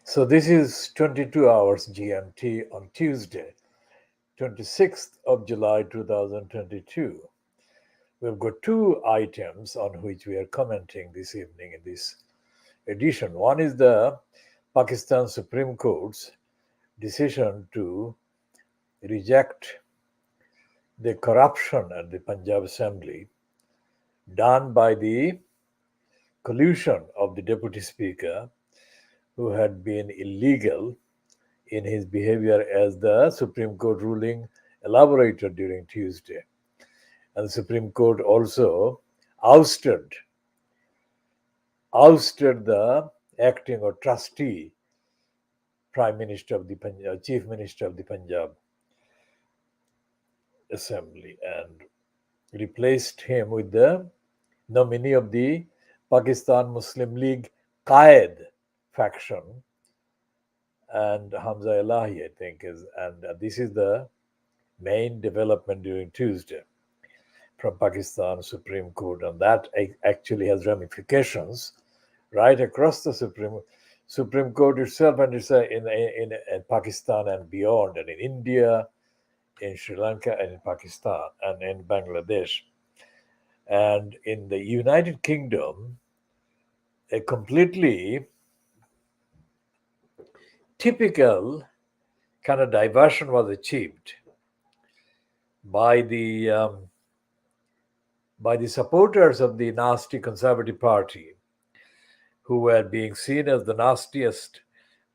So this is 22 hours GMT on Tuesday, 26th of July 2022. We've got two items on which we are commenting this evening in this edition. One is the Pakistan Supreme Court's decision to reject the corruption at the Punjab Assembly done by the collusion of the Deputy Speaker, who had been illegal in his behavior as the Supreme Court ruling elaborated during Tuesday. And the Supreme Court also ousted the acting or trustee Prime Minister of the Punjab, Chief Minister of the Punjab Assembly, and replaced him with the nominee of the Pakistan Muslim League Qaed faction, and Hamza Elahi, I think, and this is the main development during Tuesday from Pakistan Supreme Court, and that actually has ramifications right across the Supreme Court itself, and it's in Pakistan and beyond, and in India, in Sri Lanka, and in Pakistan, and in Bangladesh, and in the United Kingdom, a completely typical kind of diversion was achieved by the supporters of the nasty Conservative Party, who were being seen as the nastiest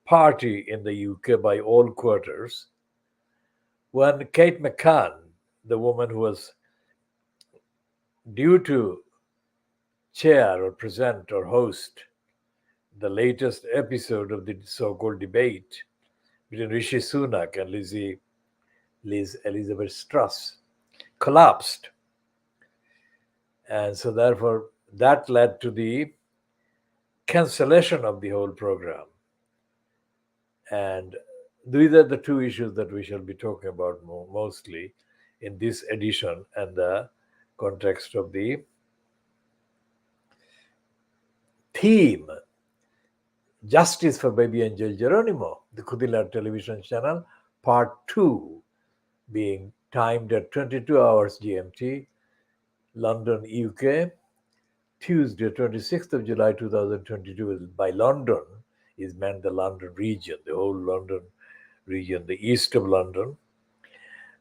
party in the UK by all quarters, when Kate McCann, the woman who was due to chair or present or host the latest episode of the so-called debate between Rishi Sunak and Liz Elizabeth Truss, collapsed. And so therefore that led to the cancellation of the whole program. And these are the two issues that we shall be talking about mostly in this edition and the context of the theme Justice for Baby Angel Geronimo, the KhoodeelaarTV television channel, part 2, being timed at 22 hours GMT, London, UK, Tuesday, 26th of July 2022. By London is meant the London region, the whole London region, the east of London.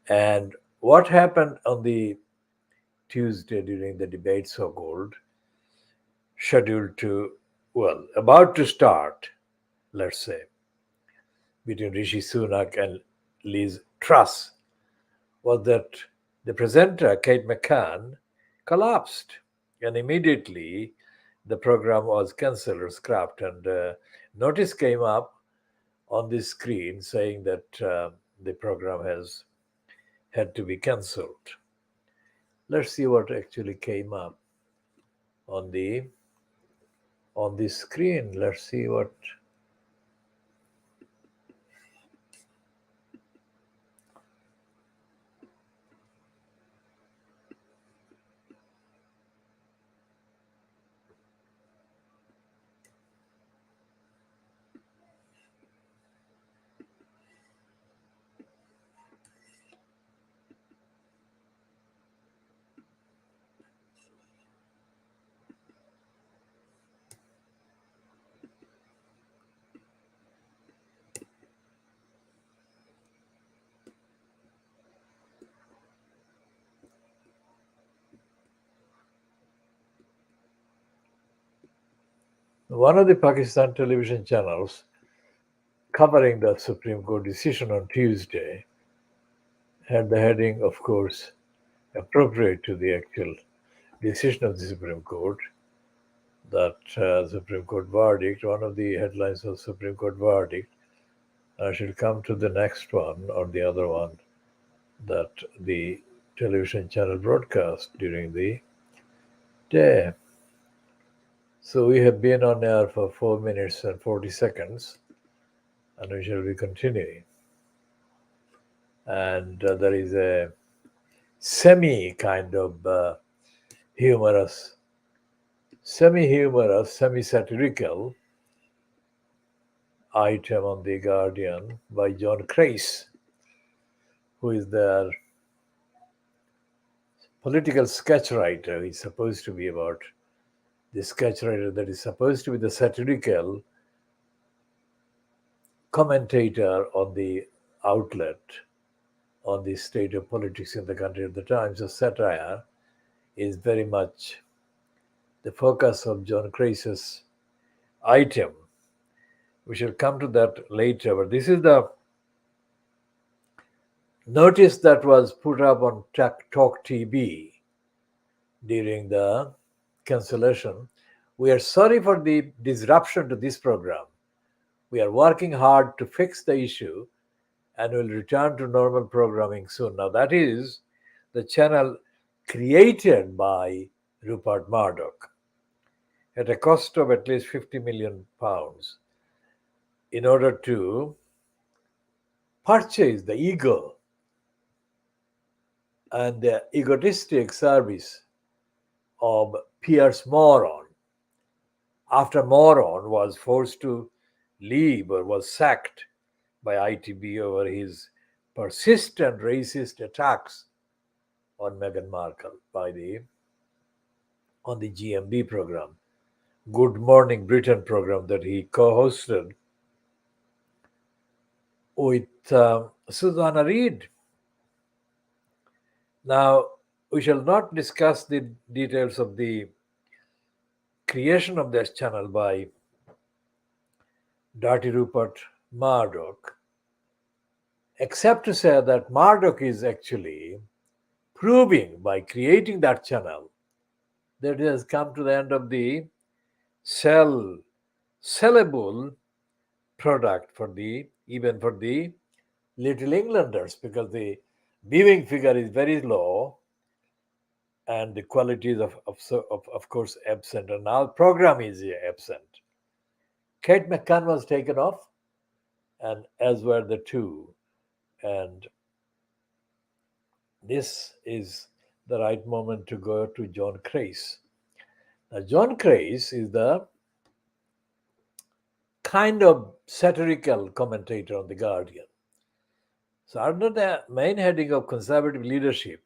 And what happened on the Tuesday during the debate, so-called, scheduled to, well, about to start, let's say, between Rishi Sunak and Liz Truss, was that the presenter, Kate McCann, collapsed. And immediately the program was cancelled or scrapped. And notice came up on the screen saying that the program has had to be cancelled. Let's see what actually came up on the screen. Let's see what. One of the Pakistan television channels covering the Supreme Court decision on Tuesday had the heading, of course, appropriate to the actual decision of the Supreme Court, that Supreme Court verdict. One of the headlines was Supreme Court verdict. I shall come to the next one or the other one that the television channel broadcast during the day. So we have been on air for 4 minutes and 40 seconds, and we shall be continuing. And there is a semi humorous, semi-satirical item on The Guardian by John Crace, who is their political sketch writer. He's supposed to be about the sketch writer that is supposed to be the satirical commentator on the outlet on the state of politics in the country at the time. So satire is very much the focus of John Crace's item. We shall come to that later, but this is the notice that was put up on Talk TV during the cancellation. We are sorry for the disruption to this program. We are working hard to fix the issue and will return to normal programming soon. Now, that is the channel created by Rupert Murdoch at a cost of at least £50 million in order to purchase the ego and the egotistic service of Piers Moron after Moron was forced to leave or was sacked by ITB over his persistent racist attacks on Meghan Markle on the GMB program, Good Morning Britain program that he co-hosted with Susanna Reid. Now, we shall not discuss the details of the creation of this channel by Dirty Rupert Murdoch, except to say that Murdoch is actually proving by creating that channel that it has come to the end of the sellable product even for the Little Englanders, because the viewing figure is very low and the quality is of course absent, and now program is absent. Kate McCann was taken off, and as were the two, and this is the right moment to go to John Crace. Now, John Crace is the kind of satirical commentator on The Guardian. So, under the main heading of conservative leadership,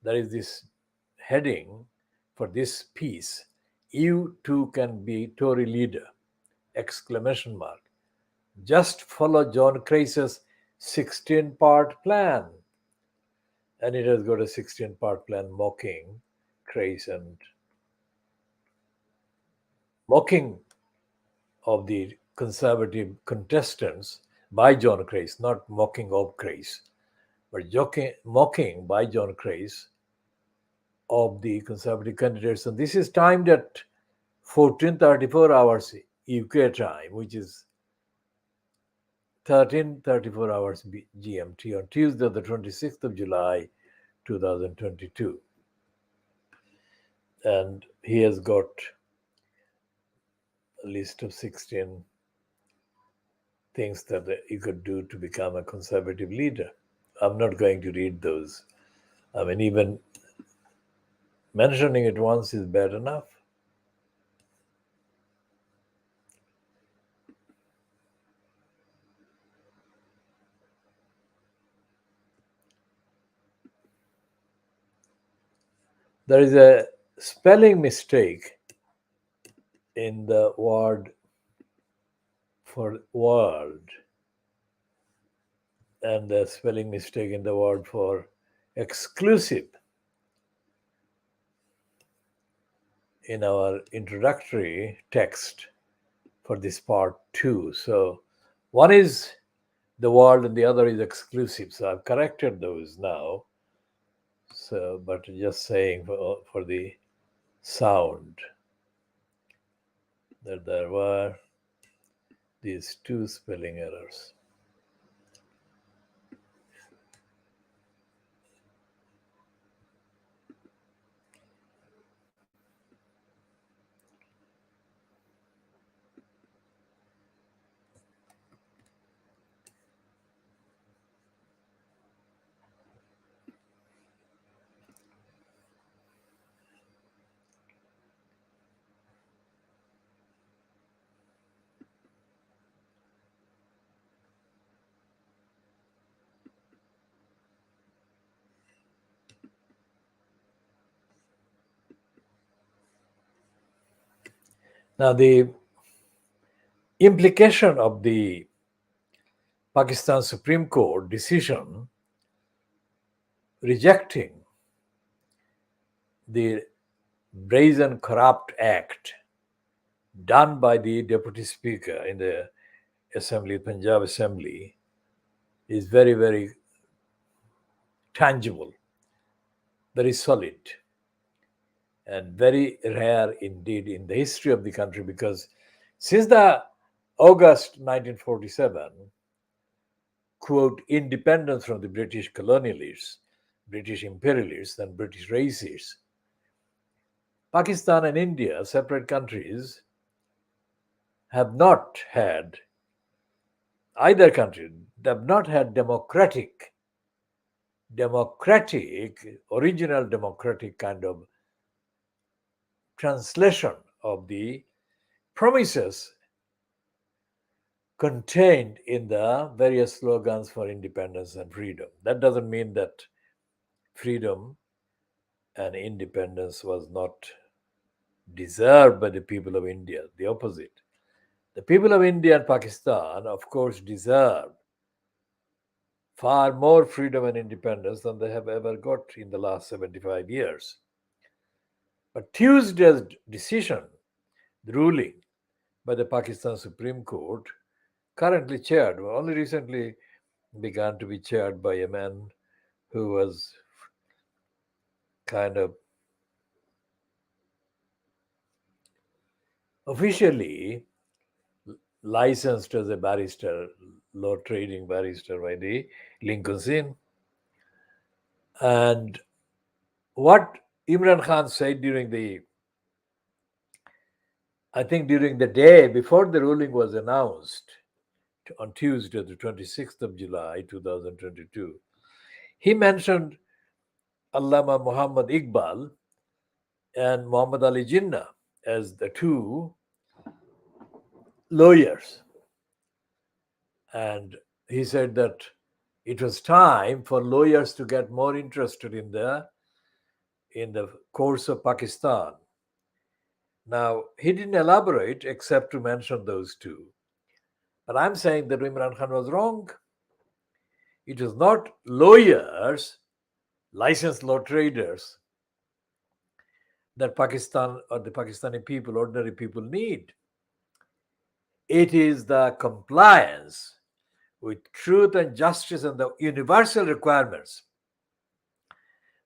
there is this heading for this piece: "You too can be Tory leader!" Exclamation mark. Just follow John Crace's 16-part plan. And it has got a 16-part plan mocking Crace and mocking of the conservative contestants by John Crace, not mocking of Crace, but mocking by John Crace of the conservative candidates. And this is timed at 14:34 hours UK time, which is 13:34 hours GMT on Tuesday, the 26th of July, 2022. And he has got a list of 16 things that you could do to become a conservative leader. I'm not going to read those. I mean, even mentioning it once is bad enough. There is a spelling mistake in the word for world and a spelling mistake in the word for exclusive in our introductory text for this part 2. So one is the world and the other is exclusive. So I've corrected those now. So, but just saying for the sound that there were these two spelling errors. Now, the implication of the Pakistan Supreme Court decision rejecting the brazen corrupt act done by the deputy speaker in the assembly, Punjab assembly, is very, very tangible, very solid, and very rare indeed in the history of the country, because since the August 1947, quote, independence from the British colonialists, British imperialists, and British racists, Pakistan and India, separate countries, have not had, either country, they have not had original democratic kind of translation of the promises contained in the various slogans for independence and freedom. That doesn't mean that freedom and independence was not deserved by the people of India. The opposite. The people of India and Pakistan, of course, deserve far more freedom and independence than they have ever got in the last 75 years. But Tuesday's decision, the ruling by the Pakistan Supreme Court, currently chaired, only recently began to be chaired by a man who was kind of officially licensed as a barrister, law trading barrister by the Lincoln's Inn. And what Imran Khan said during the day before the ruling was announced on Tuesday, the 26th of July, 2022, he mentioned Allama Muhammad Iqbal and Muhammad Ali Jinnah as the two lawyers. And he said that it was time for lawyers to get more interested in the course of Pakistan. Now, he didn't elaborate except to mention those two. But I'm saying that Imran Khan was wrong. It was not lawyers, licensed law traders, that Pakistan or the Pakistani people, ordinary people, need. It is the compliance with truth and justice and the universal requirements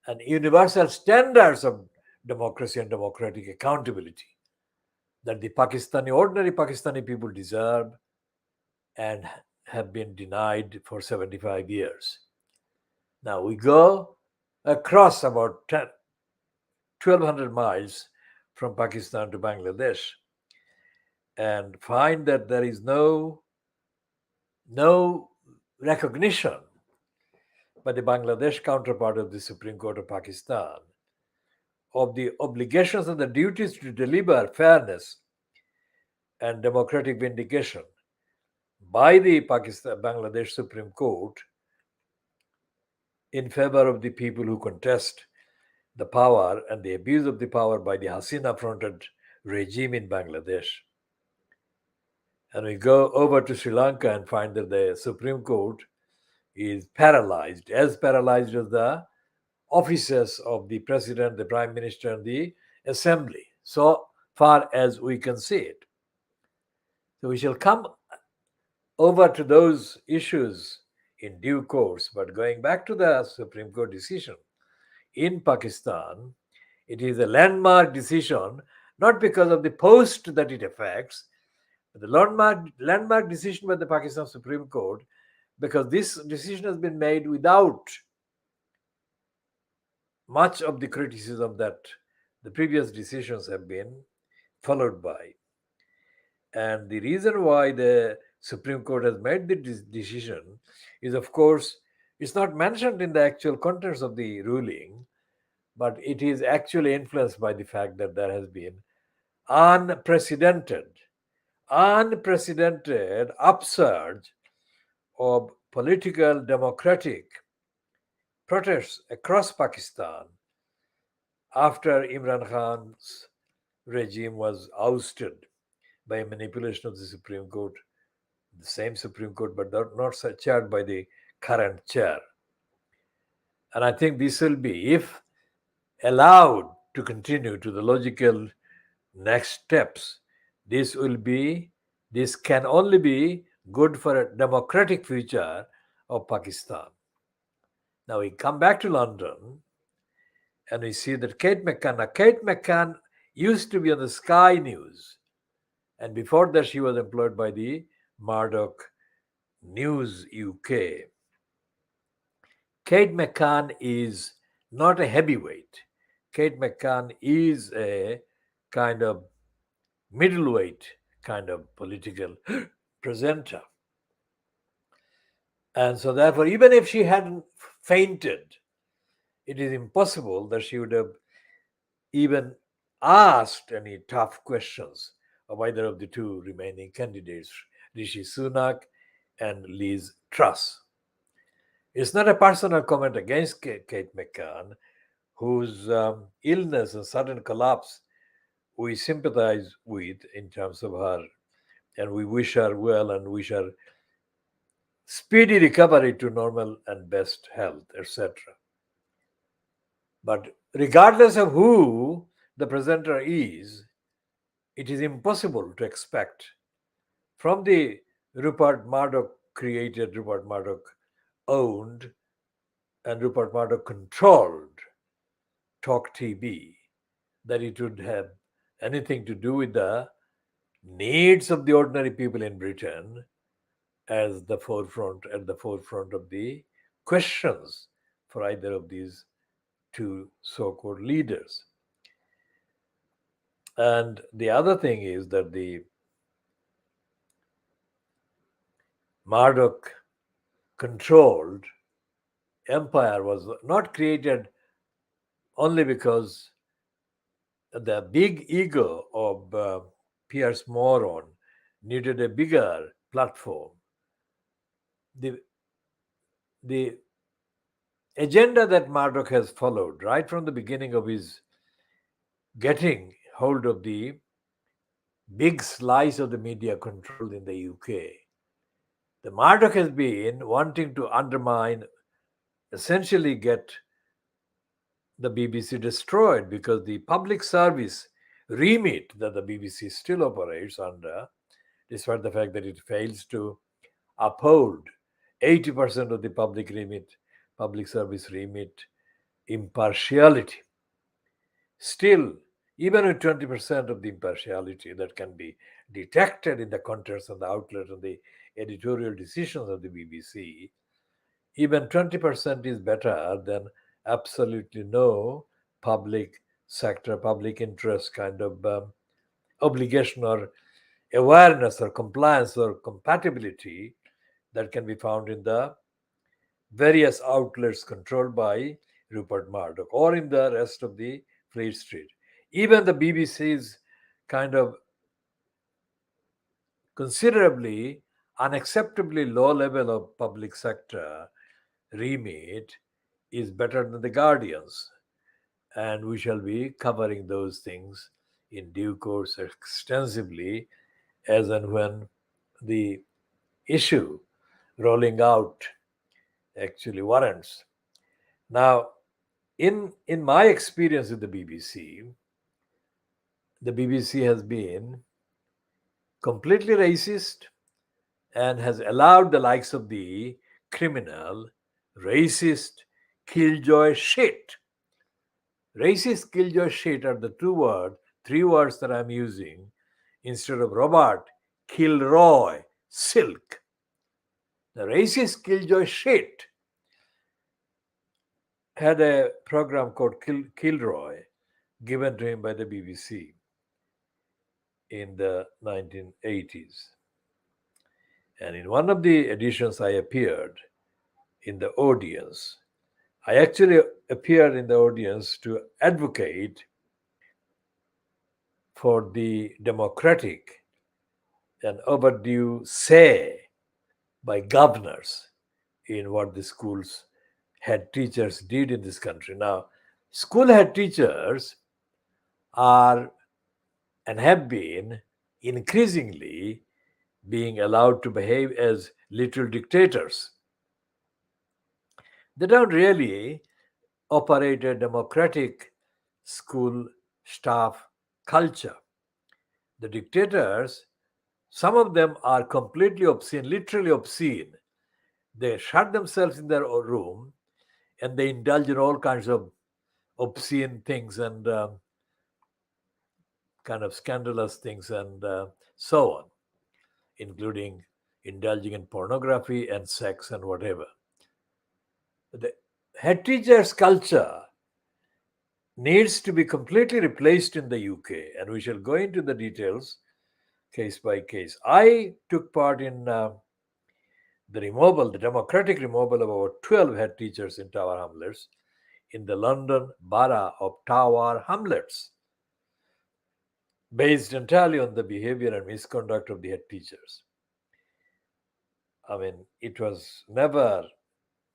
and universal standards of democracy and democratic accountability that the ordinary Pakistani people deserve and have been denied for 75 years. Now we go across about 1,200 miles from Pakistan to Bangladesh and find that there is no recognition by the Bangladesh counterpart of the Supreme Court of Pakistan of the obligations and the duties to deliver fairness and democratic vindication by the Bangladesh Supreme Court in favor of the people who contest the power and the abuse of the power by the Hasina-fronted regime in Bangladesh. And we go over to Sri Lanka and find that the Supreme Court is paralyzed as the offices of the President, the Prime Minister, and the Assembly, so far as we can see it. So we shall come over to those issues in due course. But going back to the Supreme Court decision in Pakistan, it is a landmark decision, not because of the post that it affects, but the landmark decision by the Pakistan Supreme Court, because this decision has been made without much of the criticism that the previous decisions have been followed by. And the reason why the Supreme Court has made the decision is, of course, it's not mentioned in the actual contents of the ruling, but it is actually influenced by the fact that there has been unprecedented upsurge of political democratic protests across Pakistan after Imran Khan's regime was ousted by manipulation of the Supreme Court, the same Supreme Court, but not chaired by the current chair. And I think this will be, if allowed to continue to the logical next steps, this can only be good for a democratic future of Pakistan. Now we come back to London and we see that Kate McCann. Now, Kate McCann used to be on the Sky News, and before that she was employed by the Murdoch News UK. Kate McCann is not a heavyweight. Kate McCann is a kind of middleweight kind of political presenter. And so, therefore, even if she hadn't fainted, it is impossible that she would have even asked any tough questions of either of the two remaining candidates, Rishi Sunak and Liz Truss. It's not a personal comment against Kate McCann, whose illness and sudden collapse we sympathize with in terms of her, and we wish her well and wish her speedy recovery to normal and best health, etc. But regardless of who the presenter is, it is impossible to expect from the Rupert Murdoch created, Rupert Murdoch owned, and Rupert Murdoch controlled Talk TV that it would have anything to do with the needs of the ordinary people in Britain as at the forefront of the questions for either of these two so-called leaders. And the other thing is that the Murdoch controlled empire was not created only because the big ego of Pierce Moron needed a bigger platform. The agenda that Murdoch has followed right from the beginning of his getting hold of the big slice of the media controlled in the UK, the Murdoch has been wanting to undermine, essentially get the BBC destroyed, because the public service remit that the BBC still operates under, despite the fact that it fails to uphold 80% of the public service remit impartiality. Still, even with 20% of the impartiality that can be detected in the contents and the outlet and the editorial decisions of the BBC, even 20% is better than absolutely no public sector, public interest kind of obligation or awareness or compliance or compatibility that can be found in the various outlets controlled by Rupert Murdoch or in the rest of the Fleet Street. Even the BBC's kind of considerably, unacceptably low level of public sector remit is better than the Guardian's. And we shall be covering those things in due course extensively as and when the issue rolling out actually warrants. Now, in my experience with the BBC has been completely racist and has allowed the likes of the criminal, racist, killjoy shit. Racist, killjoy shit are the three words that I'm using instead of Robert Kilroy Silk. The racist, killjoy shit had a program called Kilroy given to him by the BBC in the 1980s. And in one of the editions, I appeared in the audience. I actually appeared in the audience to advocate for the democratic and overdue say by governors in what the schools head teachers did in this country. Now, school head teachers are and have been increasingly being allowed to behave as little dictators. They don't really operate a democratic school staff culture. The dictators, some of them are completely obscene, literally obscene. They shut themselves in their own room and they indulge in all kinds of obscene things and kind of scandalous things and so on, including indulging in pornography and sex and whatever. The head teacher's culture needs to be completely replaced in the UK, and we shall go into the details case by case. I took part in the democratic removal of about 12 head teachers in Tower Hamlets in the London borough of Tower Hamlets, based entirely on the behavior and misconduct of the head teachers. I mean, it was never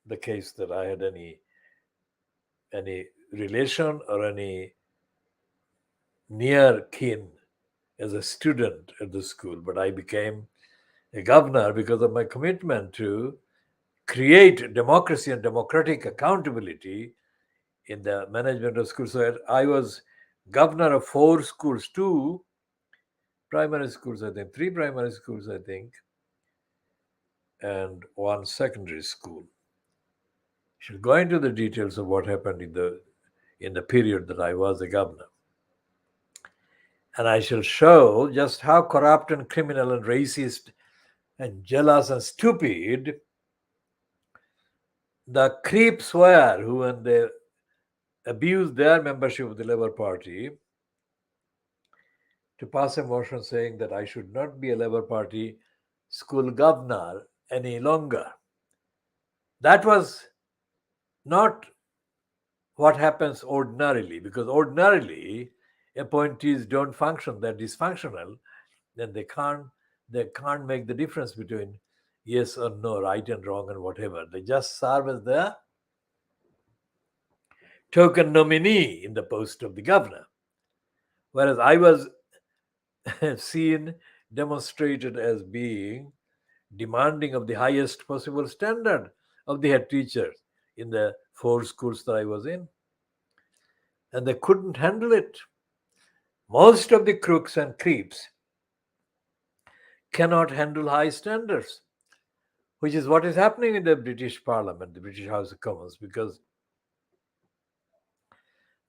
the case that I had any relation or any near kin as a student at the school, but I became a governor because of my commitment to create democracy and democratic accountability in the management of schools. So I was governor of 4 schools, 2 primary schools, I think, 3 primary schools, I think, and 1 secondary school. Should go into the details of what happened in the period that I was a governor. And I shall show just how corrupt and criminal and racist and jealous and stupid the creeps were who, when they abused their membership of the Labour Party, to pass a motion saying that I should not be a Labour Party school governor any longer. That was not what happens ordinarily, because ordinarily appointees don't function, they're dysfunctional, then they can't make the difference between yes or no, right and wrong and whatever. They just serve as the token nominee in the post of the governor. Whereas I was seen, demonstrated as being demanding of the highest possible standard of the head teachers in the 4 schools that I was in. And they couldn't handle it. Most of the crooks and creeps cannot handle high standards, which is what is happening in the British Parliament, the British House of Commons, because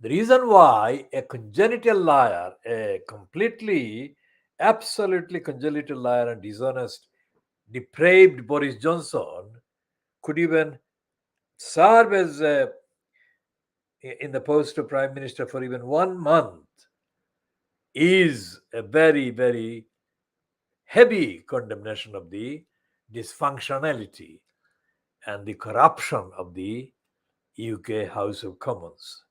the reason why a congenital liar, a completely, absolutely congenital liar and dishonest, depraved Boris Johnson could even serve as in the post of Prime Minister for even 1 month is a very, very heavy condemnation of the dysfunctionality and the corruption of the UK House of Commons.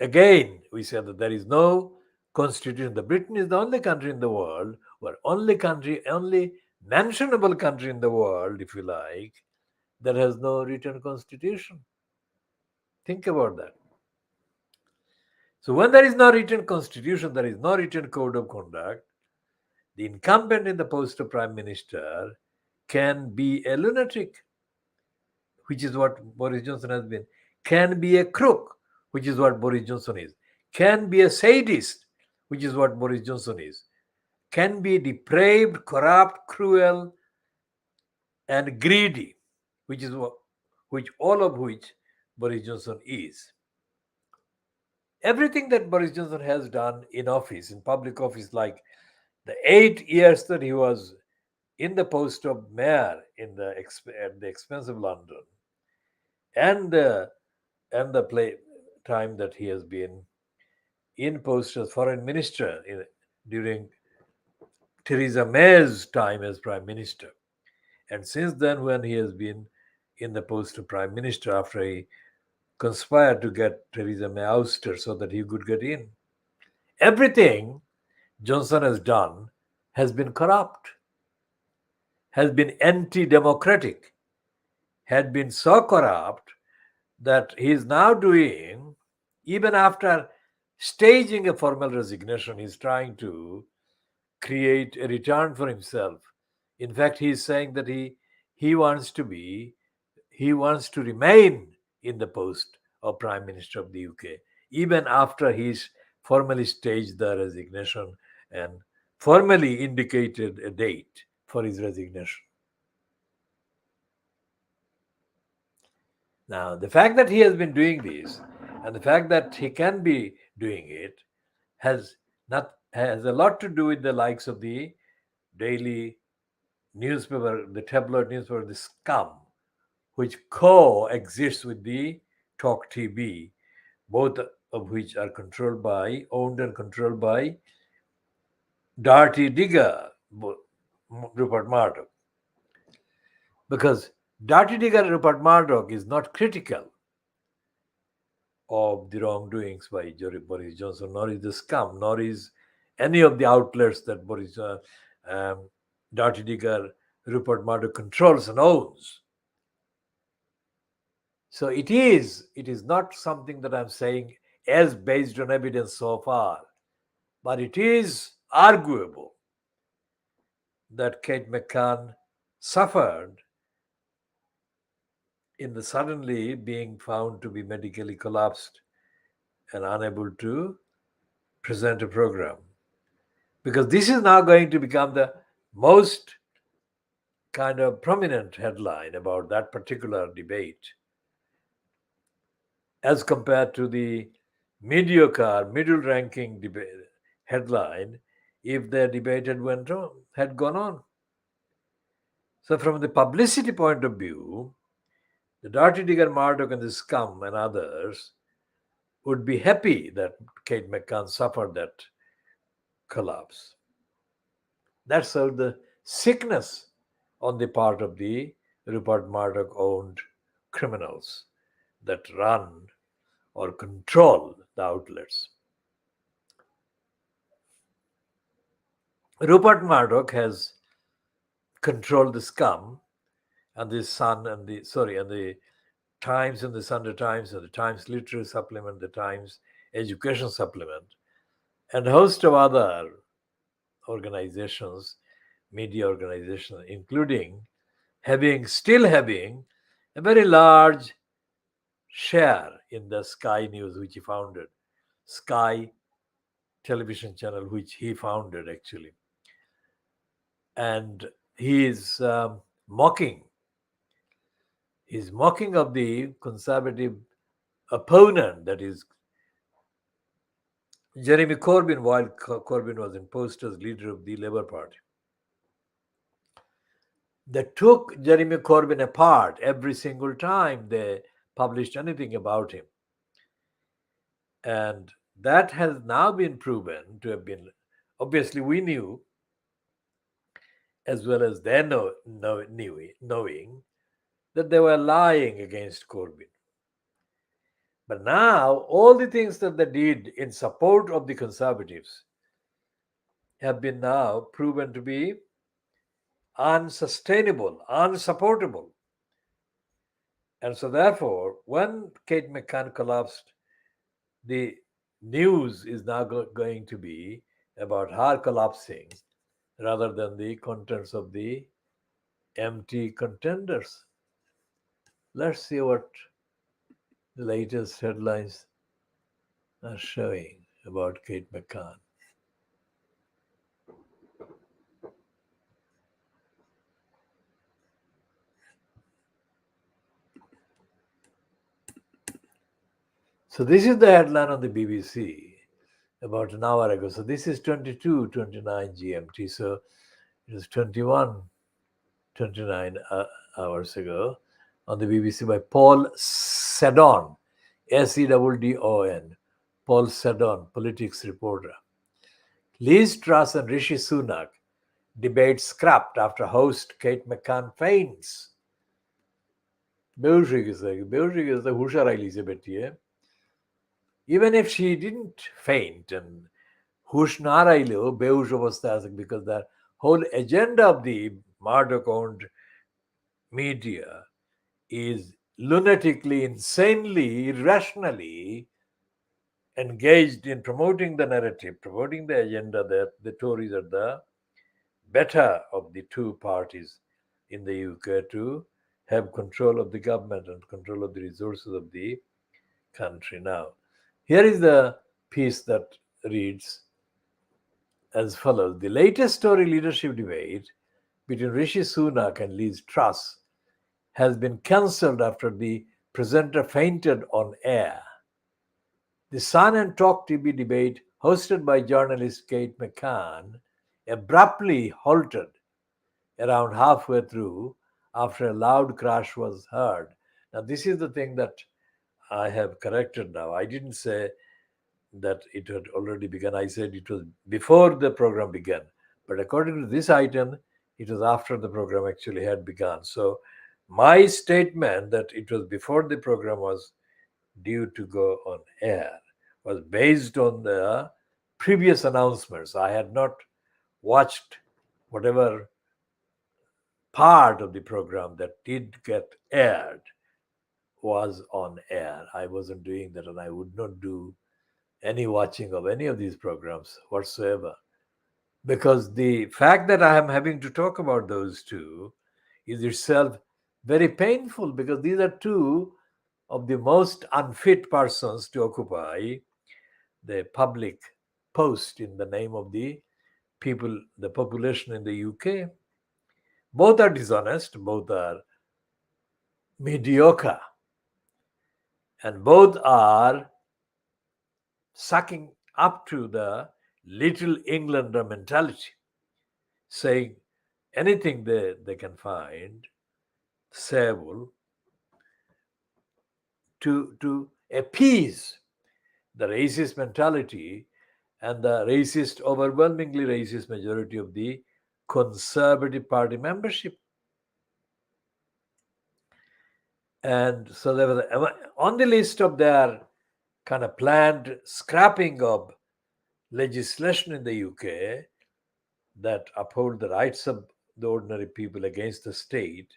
Again, we say that there is no constitution. The Britain is the only country in the world, or only mentionable country in the world, if you like, that has no written constitution. Think about that. So when there is no written constitution, there is no written code of conduct, the incumbent in the post of Prime Minister can be a lunatic, which is what Boris Johnson has been, can be a crook, which is what Boris Johnson is, can be a sadist, which is what Boris Johnson is, can be depraved, corrupt, cruel, and greedy, which all of which Boris Johnson is. Everything that Boris Johnson has done in office, in public office, like the 8 years that he was in the post of mayor at the expense of London, and the time that he has been in post as foreign minister during Theresa May's time as prime minister, and since then when he has been in the post of prime minister after he conspired to get Theresa May ousted so that he could get in. Everything Johnson has done has been corrupt, has been anti-democratic, had been so corrupt that he is now doing, even after staging a formal resignation, he's trying to create a return for himself. In fact, he is saying that he wants to be he wants to remain in the post of Prime Minister of the UK even after he's formally staged the resignation and formally indicated a date for his resignation. Now, the fact that he has been doing this and the fact that he can be doing it has a lot to do with the likes of the daily newspaper, the tabloid newspaper, the scum, which coexists with the Talk TV, both of which are owned and controlled by Dirty Digger, Rupert Murdoch. Because Dirty Digger Rupert Murdoch is not critical of the wrongdoings by Boris Johnson, nor is the scum, nor is any of the outlets that Dirty Digger Rupert Murdoch controls and owns. So it is not something that I'm saying as based on evidence so far, but it is arguable that Kate McCann suffered in the suddenly being found to be medically collapsed and unable to present a program. Because this is now going to become the most kind of prominent headline about that particular debate as compared to the mediocre, middle ranking headline if the debate had gone on. So, from the publicity point of view, the Dirty Digger Murdoch and the scum and others would be happy that Kate McCann suffered that collapse. That's how the sickness on the part of the Rupert Murdoch owned criminals that run or control the outlets. Rupert Murdoch has controlled the scum and the Sun and the Times and the Sunday Times and the Times Literary Supplement, the Times Education Supplement, and a host of other organizations, media organizations, including still having a very large share in the Sky News, which he founded, Sky television channel, which he founded actually. And he is mocking. He's mocking of the conservative opponent, that is Jeremy Corbyn, while Corbyn was imposed as leader of the Labour Party. They took Jeremy Corbyn apart every single time they published anything about him. And that has now been proven to have been, obviously we knew, as well as they knowing that they were lying against Corbyn. But now all the things that they did in support of the Conservatives have been now proven to be unsustainable, unsupportable. And so therefore, when Kate McCann collapsed, the news is now going to be about her collapsing rather than the contents of the empty contenders. Let's see what the latest headlines are showing about Kate McCann. So this is the headline on the BBC about an hour ago. So this is 22:29 GMT. So it was 21:29 hours ago on the BBC by Paul Seddon, Seddon, Paul Seddon, politics reporter. Liz Truss and Rishi Sunak debate scrapped after host Kate McCann faints. Even if she didn't faint and hush na raileo behush obosthay ache, because the whole agenda of the Murdoch-owned media is lunatically, insanely, irrationally engaged in promoting the narrative, promoting the agenda that the Tories are the better of the two parties in the UK to have control of the government and control of the resources of the country. Now, here is the piece that reads as follows: the latest Tory leadership debate between Rishi Sunak and Liz Truss has been cancelled after the presenter fainted on air. The Sun and Talk TV debate, hosted by journalist Kate McCann, abruptly halted around halfway through after a loud crash was heard. Now, this is the thing that I have corrected now. I didn't say that it had already begun. I said it was before the program began. But according to this item, it was after the program actually had begun. So my statement that it was before the program was due to go on air was based on the previous announcements. I had not watched whatever part of the program that did get aired was on air. I wasn't doing that, and I would not do any watching of any of these programs whatsoever. Because the fact that I am having to talk about those two is itself very painful, because these are two of the most unfit persons to occupy the public post in the name of the people, the population in the UK. Both are dishonest, both are mediocre, and both are sucking up to the little Englander mentality, saying anything they can find sayable to appease the racist mentality and the racist, overwhelmingly racist majority of the Conservative Party membership. And so there was on the list of their kind of planned scrapping of legislation in the UK that uphold the rights of the ordinary people against the state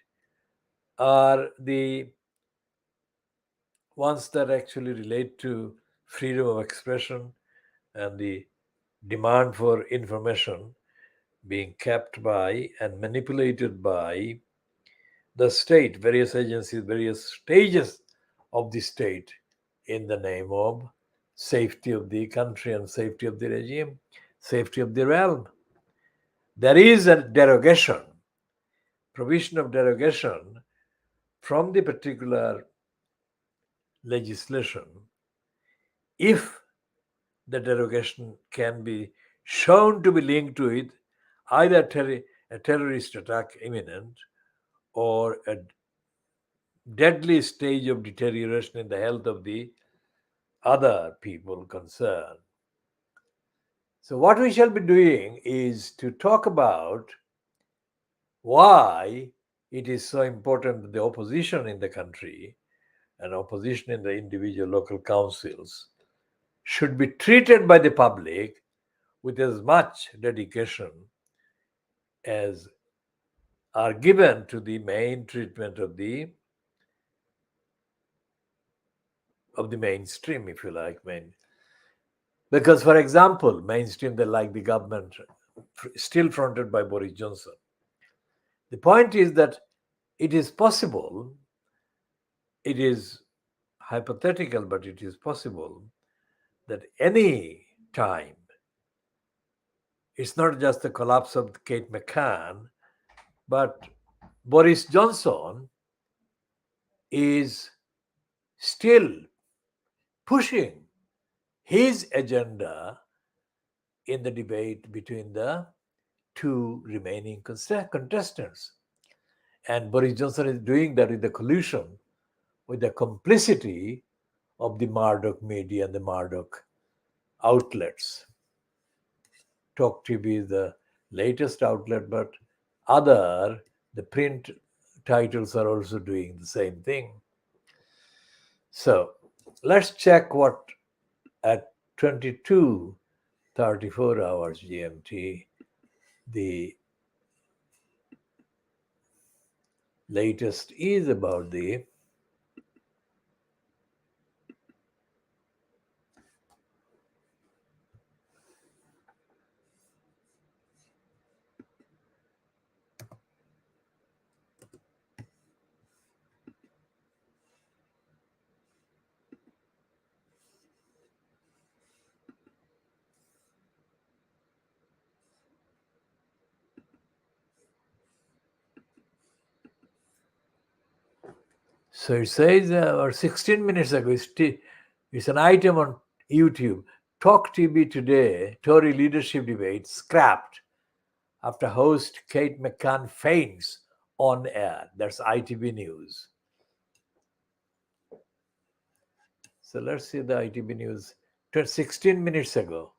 are the ones that actually relate to freedom of expression and the demand for information being kept by and manipulated by the state, various agencies, various stages of the state, in the name of safety of the country and safety of the regime, safety of the realm. There is a derogation, provision of derogation from the particular legislation if the derogation can be shown to be linked to it, either a terrorist attack imminent or a deadly stage of deterioration in the health of the other people concerned. So, what we shall be doing is to talk about why it is so important that the opposition in the country and opposition in the individual local councils should be treated by the public with as much dedication as are given to the main treatment of the mainstream, if you like, because, for example, mainstream, they like the government still fronted by Boris Johnson. The point is that it is possible, it is hypothetical, but it is possible that any time, it's not just the collapse of Kate McCann, but Boris Johnson is still pushing his agenda in the debate between the two remaining contestants. And Boris Johnson is doing that with the collusion, with the complicity of the Murdoch media and the Murdoch outlets. Talk TV is the latest outlet, but the print titles are also doing the same thing. So let's check what at 22:34 hours GMT, the latest is about the So it says, or 16 minutes ago, it's an item on YouTube. Talk TV today, Tory leadership debate scrapped after host Kate McCann faints on air. That's ITV News. So let's see the ITV News 16 minutes ago.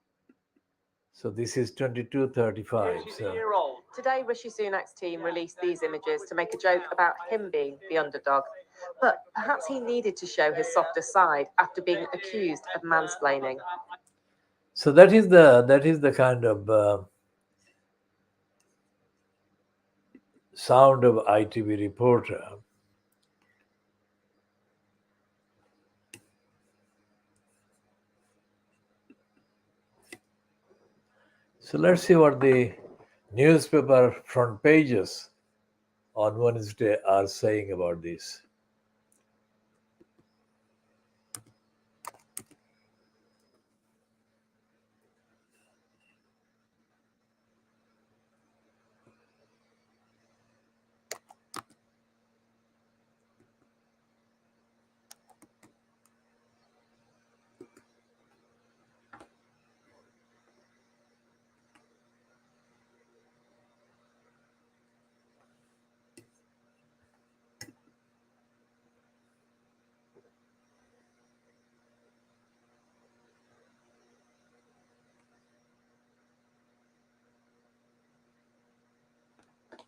So this is 22:35. So. Today, Rishi Sunak's team released these images to make a joke about him being the underdog. But perhaps he needed to show his softer side after being accused of mansplaining. So that is the kind of sound of ITV reporter. So let's see what the newspaper front pages on Wednesday are saying about this.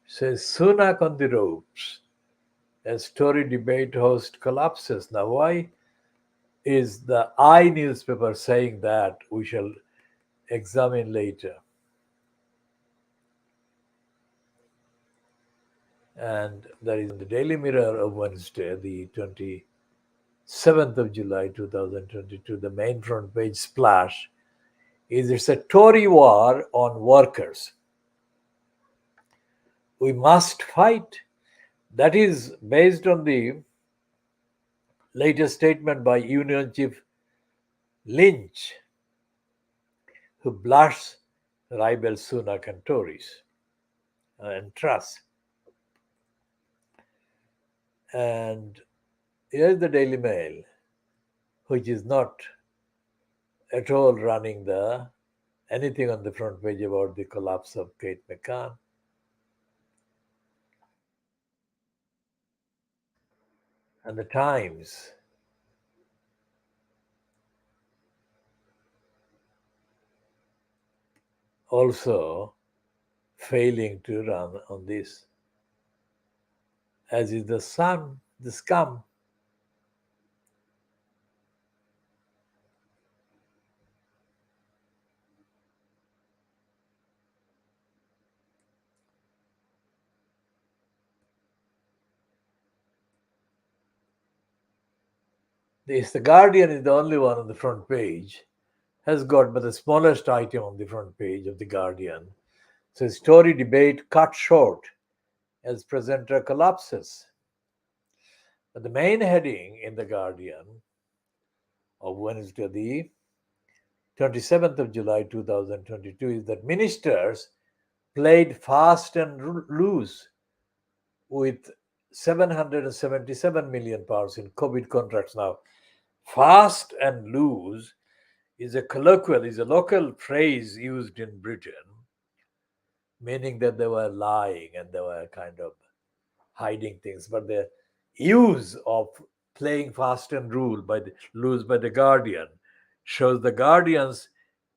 Says Sunak on the ropes as Tory debate host collapses. Now, why is the I newspaper saying that? We shall examine later. And that is in the Daily Mirror of Wednesday, the 27th of July 2022. The main front page splash is it's a Tory war on workers. We must fight. That is based on the latest statement by Union Chief Lynch, who blasts rival Sunak and Tories and Truss. And here's the Daily Mail, which is not at all running anything on the front page about the collapse of Kate McCann. And the Times also failing to run on this, as is the Sun, the Scum. The Guardian is the only one on the front page, has got but the smallest item on the front page of the Guardian. Says Tory debate cut short as presenter collapses. But the main heading in the Guardian of Wednesday, the 27th of July 2022, is that ministers played fast and loose with 777 million pounds in COVID contracts. Now, fast and loose is a local phrase used in Britain, meaning that they were lying and they were kind of hiding things. But the use of playing fast and loose by the Guardian shows the Guardian's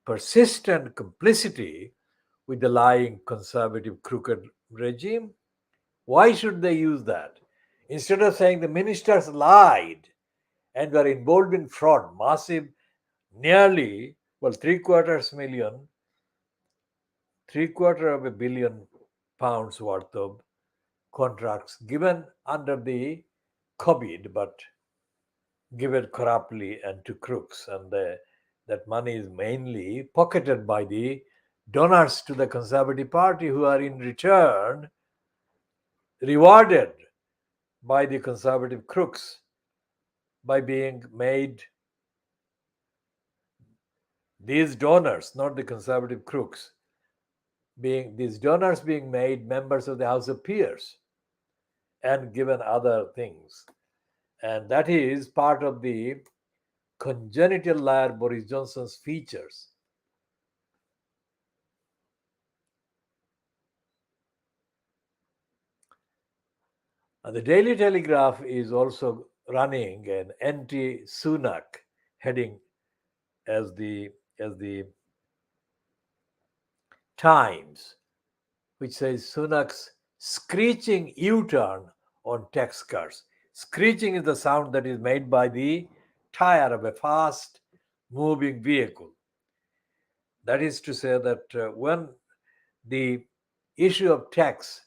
persistent complicity with the lying conservative crooked regime. Why should they use that? Instead of saying the ministers lied and were involved in fraud, massive, nearly, well, three-quarter of a billion pounds worth of contracts given under the COVID, but given corruptly and to crooks. And that money is mainly pocketed by the donors to the Conservative Party, who are in return rewarded by the Conservative crooks by being made, these donors, not the Conservative crooks, these donors being made members of the House of Peers and given other things. And that is part of the congenital liar Boris Johnson's features. And the Daily Telegraph is also running an anti-Sunak heading as the Times, which says Sunak's screeching U-turn on tax cuts. Screeching is the sound that is made by the tire of a fast moving vehicle. That is to say that when the issue of tax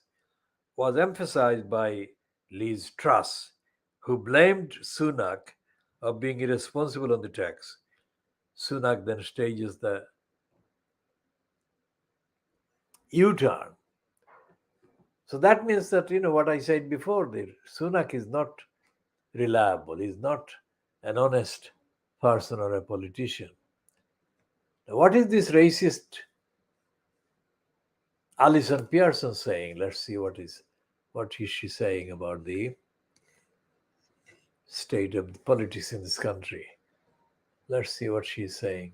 was emphasized by Liz Truss, who blamed Sunak of being irresponsible on the tax, Sunak then stages the U-turn. So that means that, what I said before, the Sunak is not reliable, he's not an honest person or a politician. Now, what is this racist Alison Pearson saying? Let's see what is she saying about the state of the politics in this country. Let's see what she's saying.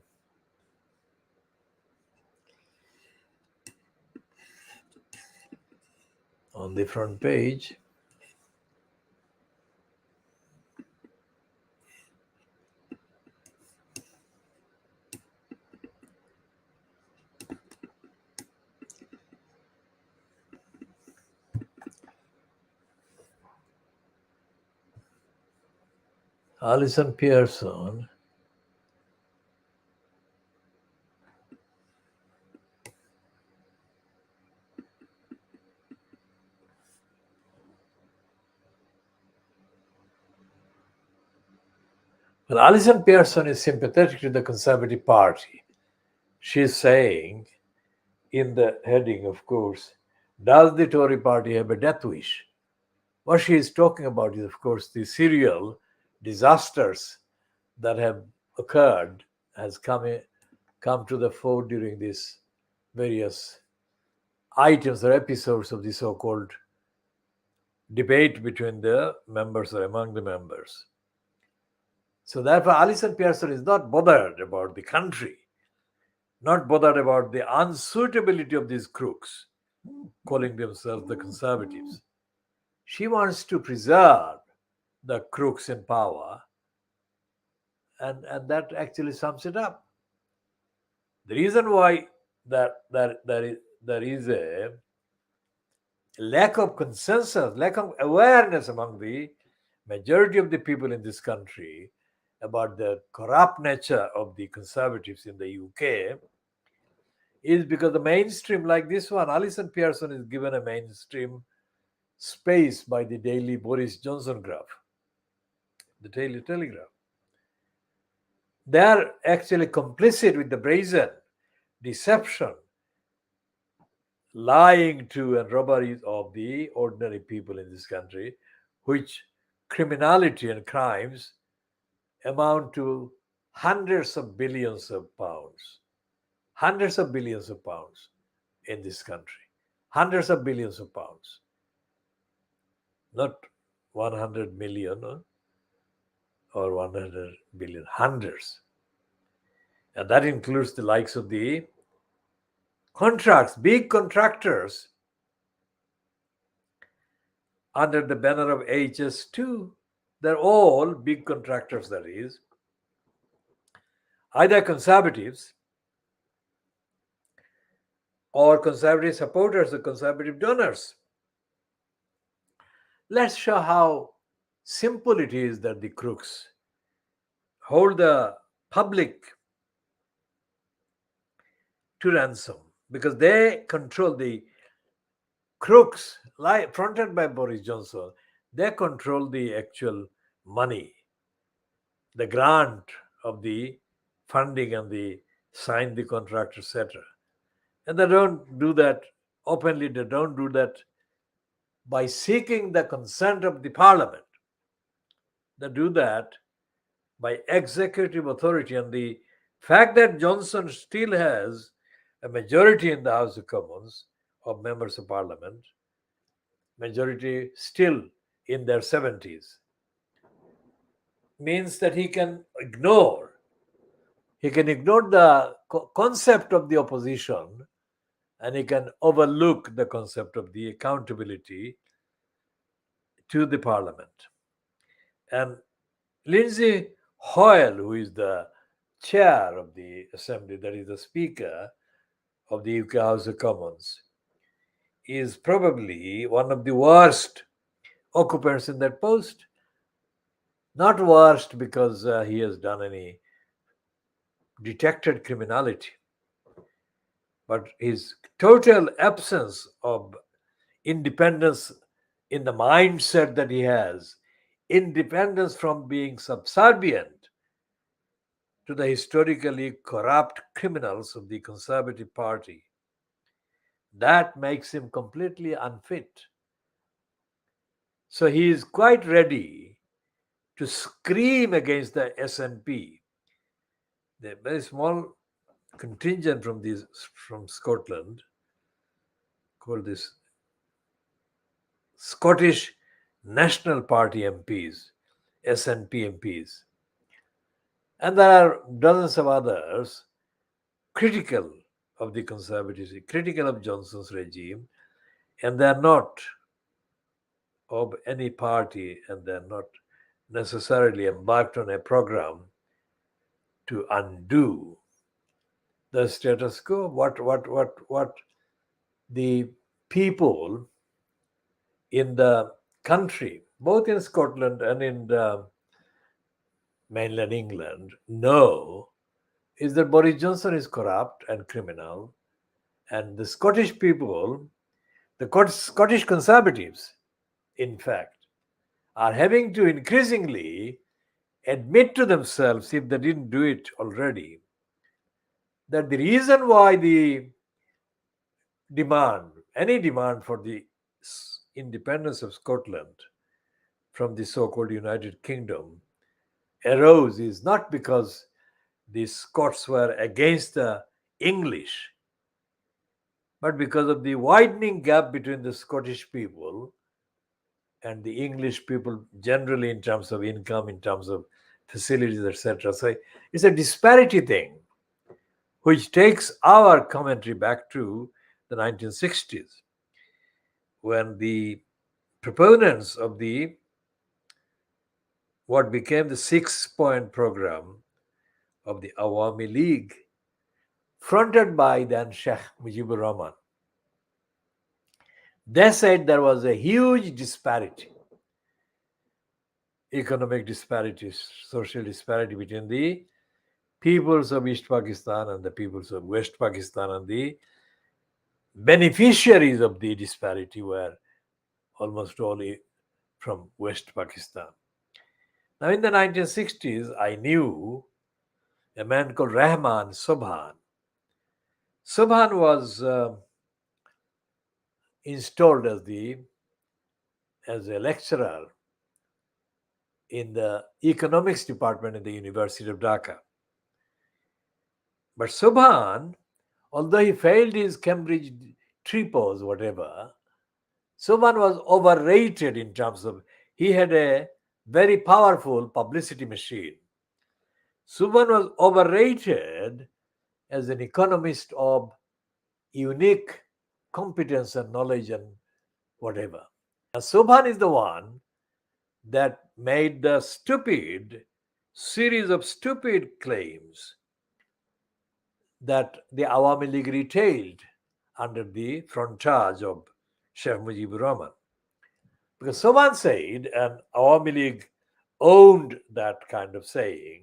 On the front page, Alison Pearson well, Alison Pearson is sympathetic to the Conservative Party. She's saying in the heading, of course, does the Tory party have a death wish? What she is talking about is, of course, the serial disasters that have occurred, has come to the fore during these various items or episodes of the so-called debate between the members or among the members. So therefore, Alison Pearson is not bothered about the country, not bothered about the unsuitability of these crooks, calling themselves the Conservatives. She wants to preserve the crooks in power, and that actually sums it up. The reason why there is a lack of consensus, lack of awareness among the majority of the people in this country about the corrupt nature of the Conservatives in the UK is because the mainstream, like this one, Alison Pearson, is given a mainstream space by the Daily Boris Johnson graph, the Daily Telegraph. They are actually complicit with the brazen deception, lying to and robberies of the ordinary people in this country, which criminality and crimes amount to hundreds of billions of pounds in this country. Hundreds of billions of pounds. Not 100 million or 100 billion, hundreds. And that includes the likes of the contracts, big contractors under the banner of HS2. They're all big contractors, that is, either Conservatives or Conservative supporters or Conservative donors. Let's show how simple it is that the crooks hold the public to ransom, because they control the crooks, fronted by Boris Johnson. They control the actual money, the grant of the funding and the sign the contract, etc. And they don't do that openly. They don't do that by seeking the consent of the parliament. They do that by executive authority. And the fact that Johnson still has a majority in the House of Commons of members of parliament, majority still in their 70s, means that he can ignore. He can ignore the concept of the opposition, and he can overlook the concept of the accountability to the parliament. And Lindsay Hoyle, who is the chair of the assembly, that is the speaker of the UK House of Commons, is probably one of the worst occupants in that post. Not worst because he has done any detected criminality, but his total absence of independence in the mindset that he has, independence from being subservient to the historically corrupt criminals of the Conservative Party, that makes him completely unfit. So he is quite ready to scream against the SNP. The very small contingent from Scotland called this Scottish National Party MPs, SNP MPs. And there are dozens of others critical of the Conservatives, critical of Johnson's regime, and they are not of any party, and they are not necessarily embarked on a program to undo the status quo. What the people in the country, both in Scotland and in mainland England, know is that Boris Johnson is corrupt and criminal, and the Scottish people, the Scottish Conservatives, in fact, are having to increasingly admit to themselves, if they didn't do it already, that the reason why the demand, any demand for the independence of Scotland from the so-called United Kingdom arose is not because the Scots were against the English, but because of the widening gap between the Scottish people and the English people generally in terms of income, in terms of facilities, etc. So it's a disparity thing, which takes our commentary back to the 1960s, when the proponents of the what became the 6-point program of the Awami League, fronted by then Sheikh Mujibur Rahman, they said there was a huge disparity, economic disparity, social disparity between the peoples of East Pakistan and the peoples of West Pakistan, and the beneficiaries of the disparity were almost all from West Pakistan. Now, in the 1960s, I knew a man called Rahman Subhan. Subhan was installed as a lecturer in the economics department in the University of Dhaka. But Subhan, although he failed his Cambridge tripos, whatever, Subhan was overrated in terms of, he had a very powerful publicity machine. Subhan was overrated as an economist of unique competence and knowledge and whatever. Now, Subhan is the one that made the series of stupid claims that the Awami League retailed under the frontage of Sheikh Mujibur Rahman. Because Subhan said, and Awami League owned that kind of saying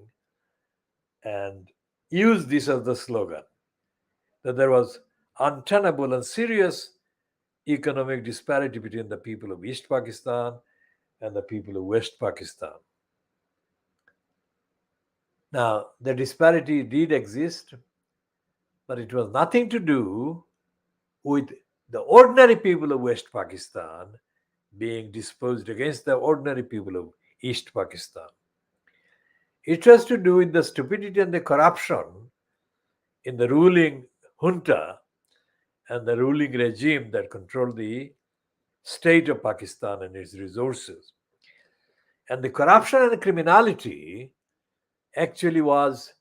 and used this as the slogan, that there was untenable and serious economic disparity between the people of East Pakistan and the people of West Pakistan. Now, the disparity did exist, but it was nothing to do with the ordinary people of West Pakistan being disposed against the ordinary people of East Pakistan. It has to do with the stupidity and the corruption in the ruling junta and the ruling regime that controlled the state of Pakistan and its resources. And the corruption and criminality actually was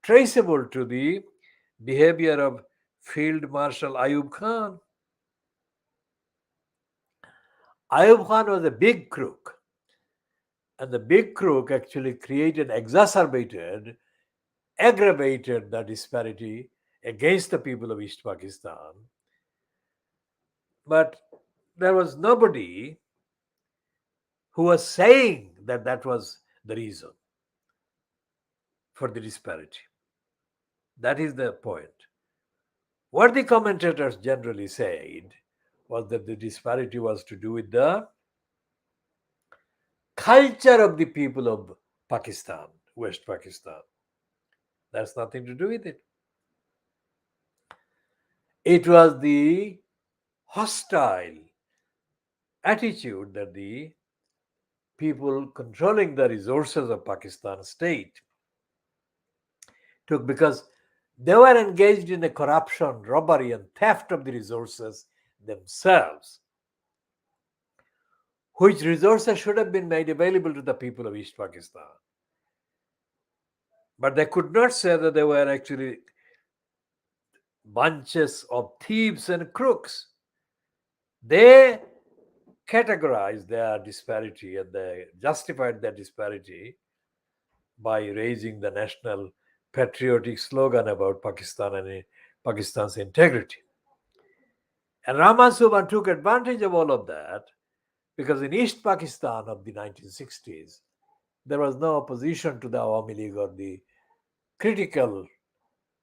traceable to the behavior of Field Marshal Ayub Khan. Ayub Khan was a big crook, and the big crook actually created, exacerbated, aggravated the disparity against the people of East Pakistan. But there was nobody who was saying that that was the reason for the disparity. That is the point. What the commentators generally said was that the disparity was to do with the culture of the people of Pakistan, West Pakistan. That's nothing to do with it. It was the hostile attitude that the people controlling the resources of Pakistan state took, because they were engaged in a corruption, robbery, and theft of the resources themselves, which resources should have been made available to the people of East Pakistan. But they could not say that they were actually bunches of thieves and crooks. They categorized their disparity and they justified their disparity by raising the national patriotic slogan about Pakistan and Pakistan's integrity. And Rahman Subhan took advantage of all of that, because in East Pakistan of the 1960s, there was no opposition to the Awami League or the critical,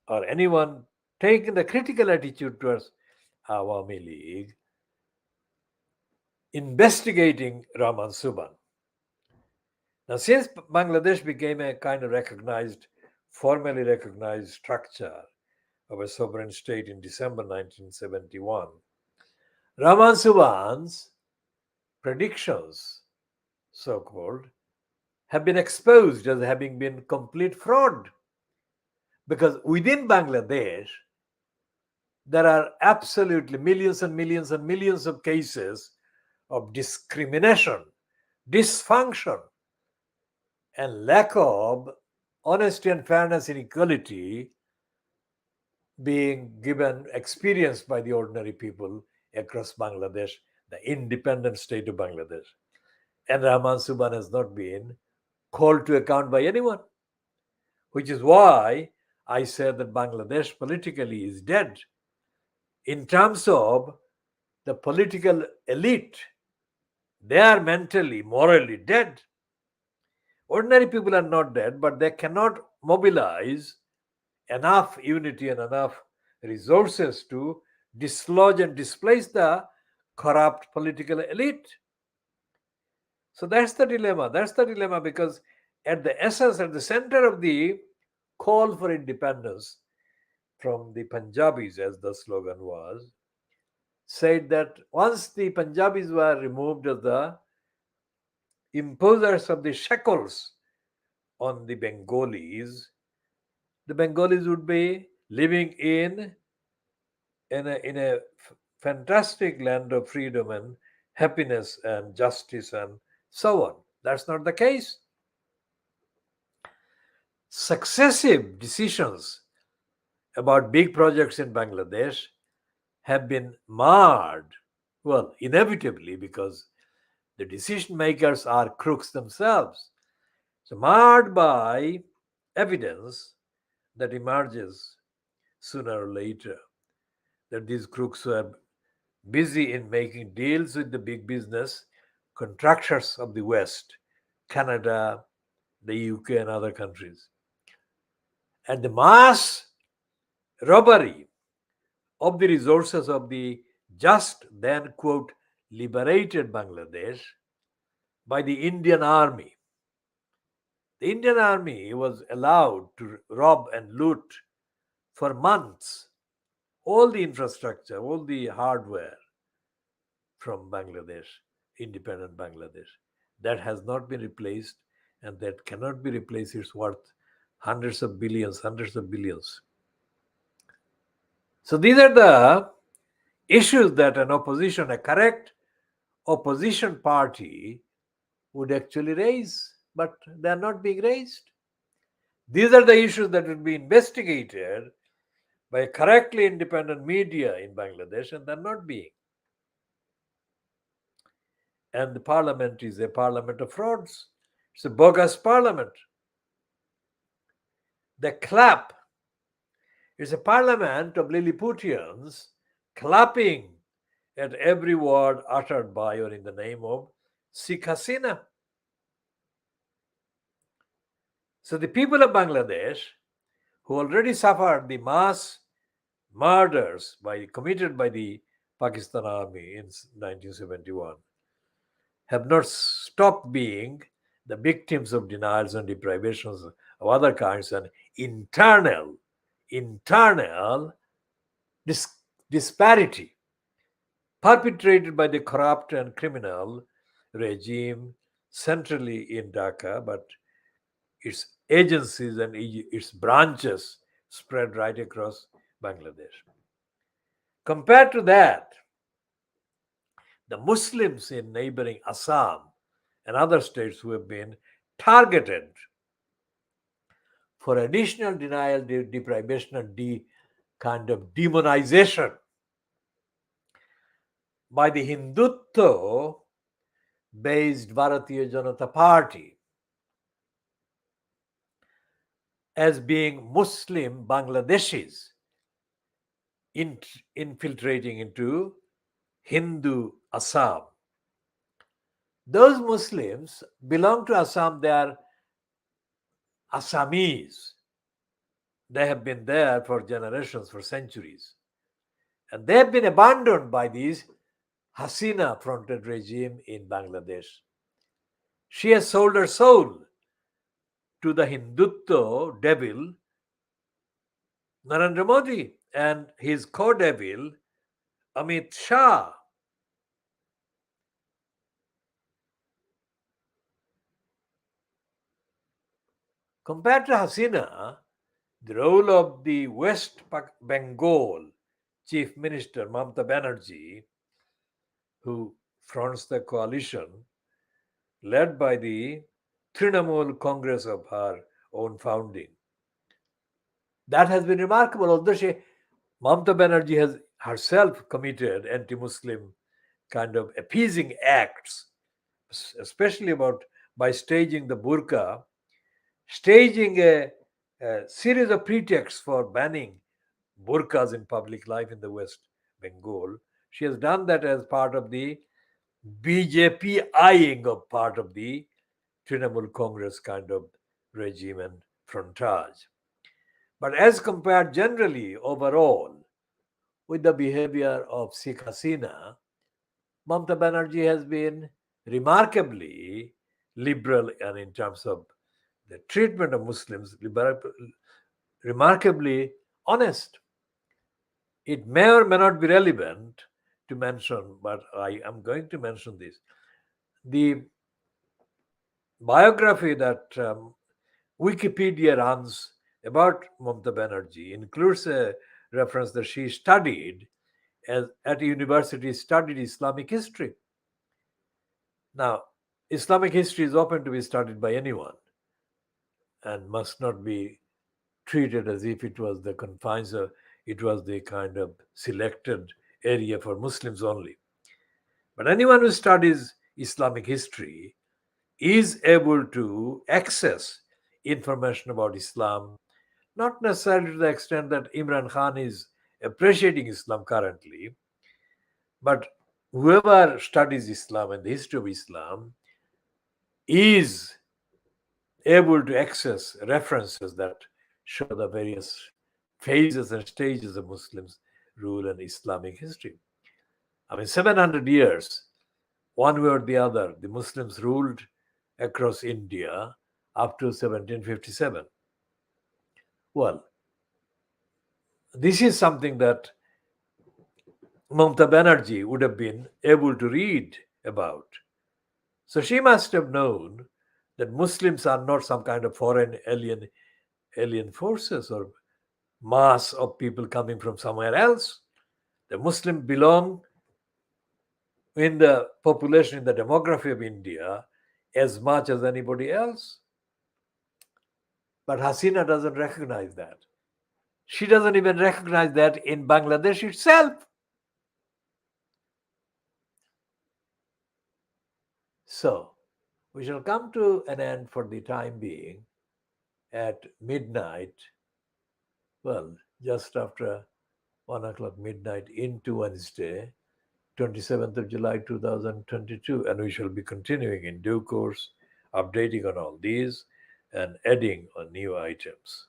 or anyone taking the critical attitude towards Awami League, investigating Rahman Subhan. Now, since Bangladesh became a kind of recognized, formally recognized structure of a sovereign state in December 1971, Rahman Subhan's predictions, so called, have been exposed as having been complete fraud. Because within Bangladesh, there are absolutely millions and millions and millions of cases of discrimination, dysfunction, and lack of honesty and fairness and equality being given, experienced by the ordinary people across Bangladesh, the independent state of Bangladesh. And Rahman Subhan has not been called to account by anyone, which is why I say that Bangladesh politically is dead. In terms of the political elite, they are mentally, morally dead. Ordinary people are not dead, but they cannot mobilize enough unity and enough resources to dislodge and displace the corrupt political elite. So that's the dilemma. That's the dilemma, because at the essence, at the center of the call for independence from the Punjabis, as the slogan was, said that once the Punjabis were removed as the imposers of the shackles on the Bengalis would be living in a fantastic land of freedom and happiness and justice and so on. That's not the case. Successive decisions about big projects in Bangladesh have been marred, well, inevitably, because the decision makers are crooks themselves. So, marred by evidence that emerges sooner or later that these crooks were busy in making deals with the big business contractors of the West, Canada, the UK, and other countries. And the mass robbery of the resources of the just then, quote, liberated Bangladesh by the Indian army. The Indian army was allowed to rob and loot for months all the infrastructure, all the hardware from Bangladesh, independent Bangladesh. That has not been replaced, and that cannot be replaced. It's worth hundreds of billions, hundreds of billions. So these are the issues that an opposition, a correct opposition party, would actually raise, but they are not being raised. These are the issues that will be investigated by a correctly independent media in Bangladesh, and they're not being. And the parliament is a parliament of frauds. It's a bogus parliament. The clap is a parliament of Lilliputians clapping at every word uttered by or in the name of Sheikh Hasina. So the people of Bangladesh, who already suffered the mass murders committed by the Pakistan army in 1971, have not stopped being the victims of denials and deprivations of other kinds and internal disparity perpetrated by the corrupt and criminal regime centrally in Dhaka, but its agencies and its branches spread right across Bangladesh. Compared to that, the Muslims in neighboring Assam and other states who have been targeted for additional denial, deprivation, and kind of demonization by the Hindutva-based Bharatiya Janata Party as being Muslim Bangladeshis infiltrating into Hindu Assam. Those Muslims belong to Assam, they are Assamese. They have been there for generations, for centuries. And they have been abandoned by this Hasina-fronted regime in Bangladesh. She has sold her soul to the Hindutva devil, Narendra Modi, and his co-devil, Amit Shah. Compared to Hasina, the role of the West Bengal Chief Minister Mamata Banerjee, who fronts the coalition led by the Trinamool Congress of her own founding, that has been remarkable. Although Mamata Banerjee has herself committed anti-Muslim kind of appeasing acts, especially by staging the burqa, staging a series of pretexts for banning burqas in public life in the West Bengal. She has done that as part of the BJP eyeing of part of the Trinamool Congress kind of regime and frontage. But as compared generally overall with the behavior of Sheikh Hasina, Mamata Banerjee has been remarkably liberal and in terms of the treatment of Muslims, remarkably honest. It may or may not be relevant to mention, but I am going to mention this. The biography that Wikipedia runs about Mamata Banerjee includes a reference that she studied at university, studied Islamic history. Now, Islamic history is open to be studied by anyone and must not be treated as if it was the confines of, it was the kind of selected area for Muslims only. But anyone who studies Islamic history is able to access information about Islam, not necessarily to the extent that Imran Khan is appreciating Islam currently, but whoever studies Islam and the history of Islam is able to access references that show the various phases and stages of Muslims' rule in Islamic history. I mean, 700 years, one way or the other, the Muslims ruled across India up to 1757. Well, this is something that Mamata Banerjee would have been able to read about. So she must have known that Muslims are not some kind of foreign alien forces or mass of people coming from somewhere else. The Muslims belong in the population, in the demography of India, as much as anybody else. But Hasina doesn't recognize that. She doesn't even recognize that in Bangladesh itself. So, we shall come to an end for the time being at midnight, well, just after 1 o'clock midnight into Wednesday, 27th of July 2022, and we shall be continuing in due course, updating on all these and adding on new items.